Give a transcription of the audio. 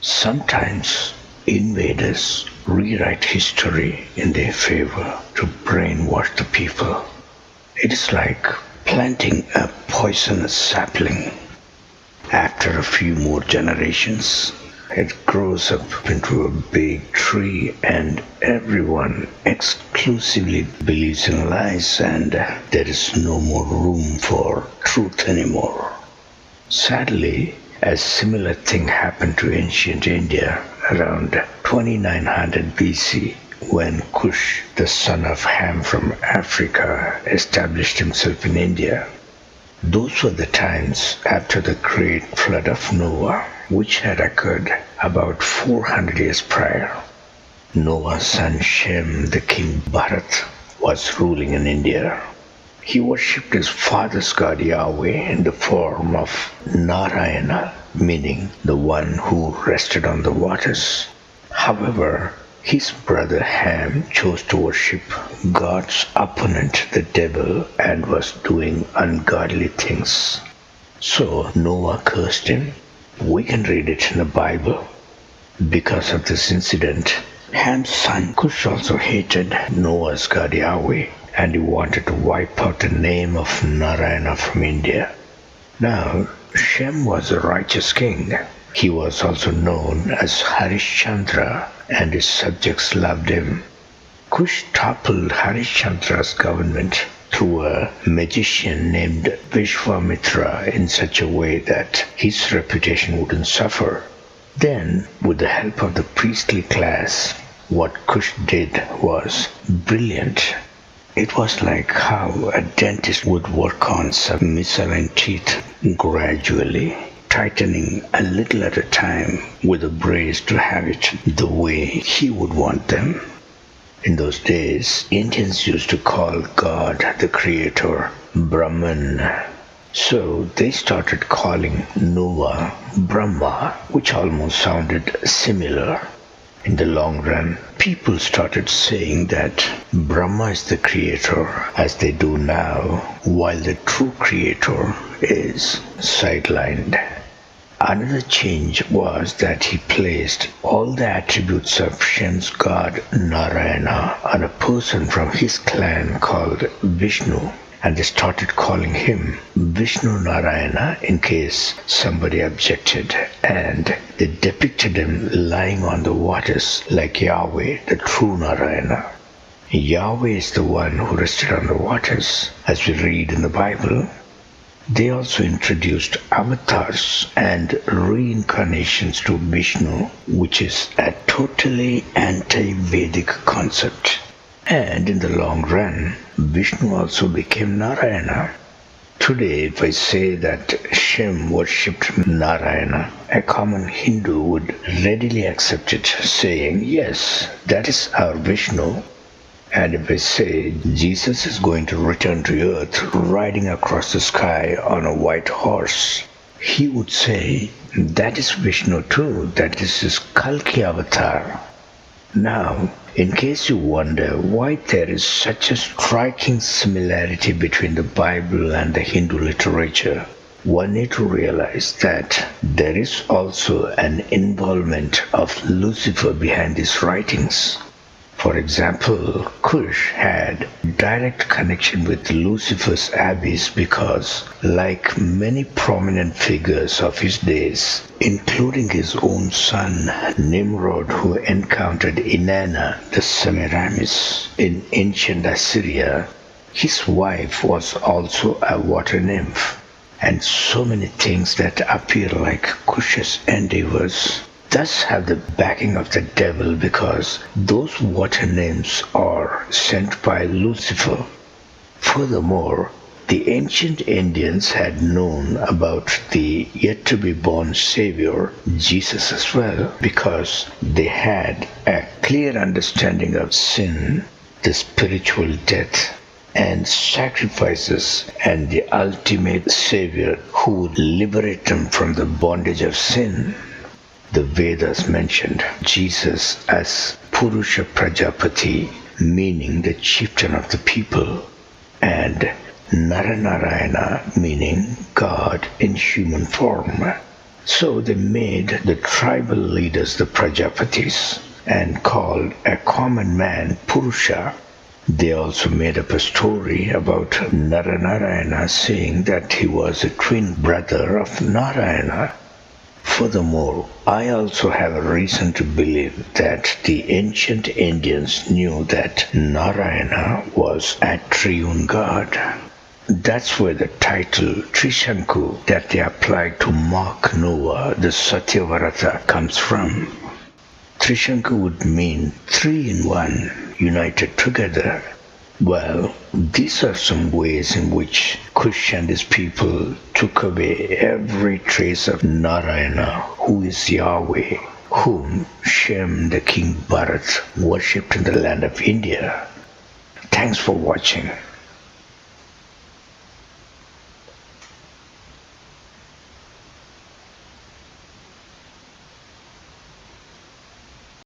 Sometimes invaders rewrite history in their favor to brainwash the people. It is like planting a poisonous sapling. After a few more generations, it grows up into a big tree and everyone exclusively believes in lies and there is no more room for truth anymore. Sadly, a similar thing happened to ancient India around 2900 BC when Cush, the son of Ham from Africa, established himself in India. Those were the times after the great flood of Noah, which had occurred about 400 years prior. Noah's son Shem, the king Bharat, was ruling in India. He worshipped his father's god Yahweh in the form of Narayana, meaning the one who rested on the waters. However, his brother Ham chose to worship God's opponent, the devil, and was doing ungodly things. So Noah cursed him. We can read it in the Bible. Because of this incident, Ham's son Cush also hated Noah's god Yahweh and he wanted to wipe out the name of Narayana from India. Now, Shem was a righteous king. He was also known as Harishchandra and his subjects loved him. Cush toppled Harishchandra's government through a magician named Vishwamitra in such a way that his reputation wouldn't suffer. Then, with the help of the priestly class, what Cush did was brilliant. It was like how a dentist would work on some misaligned teeth gradually, tightening a little at a time with a brace to have it the way he would want them. In those days, Indians used to call God, the creator, Brahman. So they started calling Noah Brahma, which almost sounded similar. In the long run, people started saying that Brahma is the creator as they do now, while the true creator is sidelined. Another change was that he placed all the attributes of Shem's god Narayana on a person from his clan called Vishnu, and they started calling him Vishnu Narayana in case somebody objected, and they depicted him lying on the waters like Yahweh, the true Narayana. Yahweh is the one who rested on the waters, as we read in the Bible. They also introduced avatars and reincarnations to Vishnu, which is a totally anti-Vedic concept. And in the long run, Vishnu also became Narayana. Today, if I say that Shem worshipped Narayana, a common Hindu would readily accept it, saying, yes, that is our Vishnu. And if I say Jesus is going to return to earth riding across the sky on a white horse, he would say, that is Vishnu too, that is his Kalki avatar. Now, in case you wonder why there is such a striking similarity between the Bible and the Hindu literature, one need to realize that there is also an involvement of Lucifer behind these writings. For example, Cush had direct connection with Lucifer's abyss because, like many prominent figures of his days, including his own son Nimrod, who encountered Inanna, the Semiramis, in ancient Assyria, his wife was also a water nymph, and so many things that appear like Cush's endeavors thus have the backing of the devil because those water nymphs are sent by Lucifer. Furthermore, the ancient Indians had known about the yet-to-be-born Savior, Jesus, as well, because they had a clear understanding of sin, the spiritual death, and sacrifices, and the ultimate Savior who would liberate them from the bondage of sin. The Vedas mentioned Jesus as Purusha Prajapati, meaning the chieftain of the people, and Naranarayana, meaning God in human form. So they made the tribal leaders the Prajapatis and called a common man Purusha. They also made up a story about Naranarayana, saying that he was a twin brother of Narayana. Furthermore, I also have a reason to believe that the ancient Indians knew that Narayana was a triune god. That's where the title Trishanku that they applied to Mark Noah, the Satyavrata, comes from. Trishanku would mean three in one, united together. Well, these are some ways in which Kush and his people took away every trace of Narayana, who is Yahweh, whom Shem, the king Bharat, worshipped in the land of India. Thanks for watching.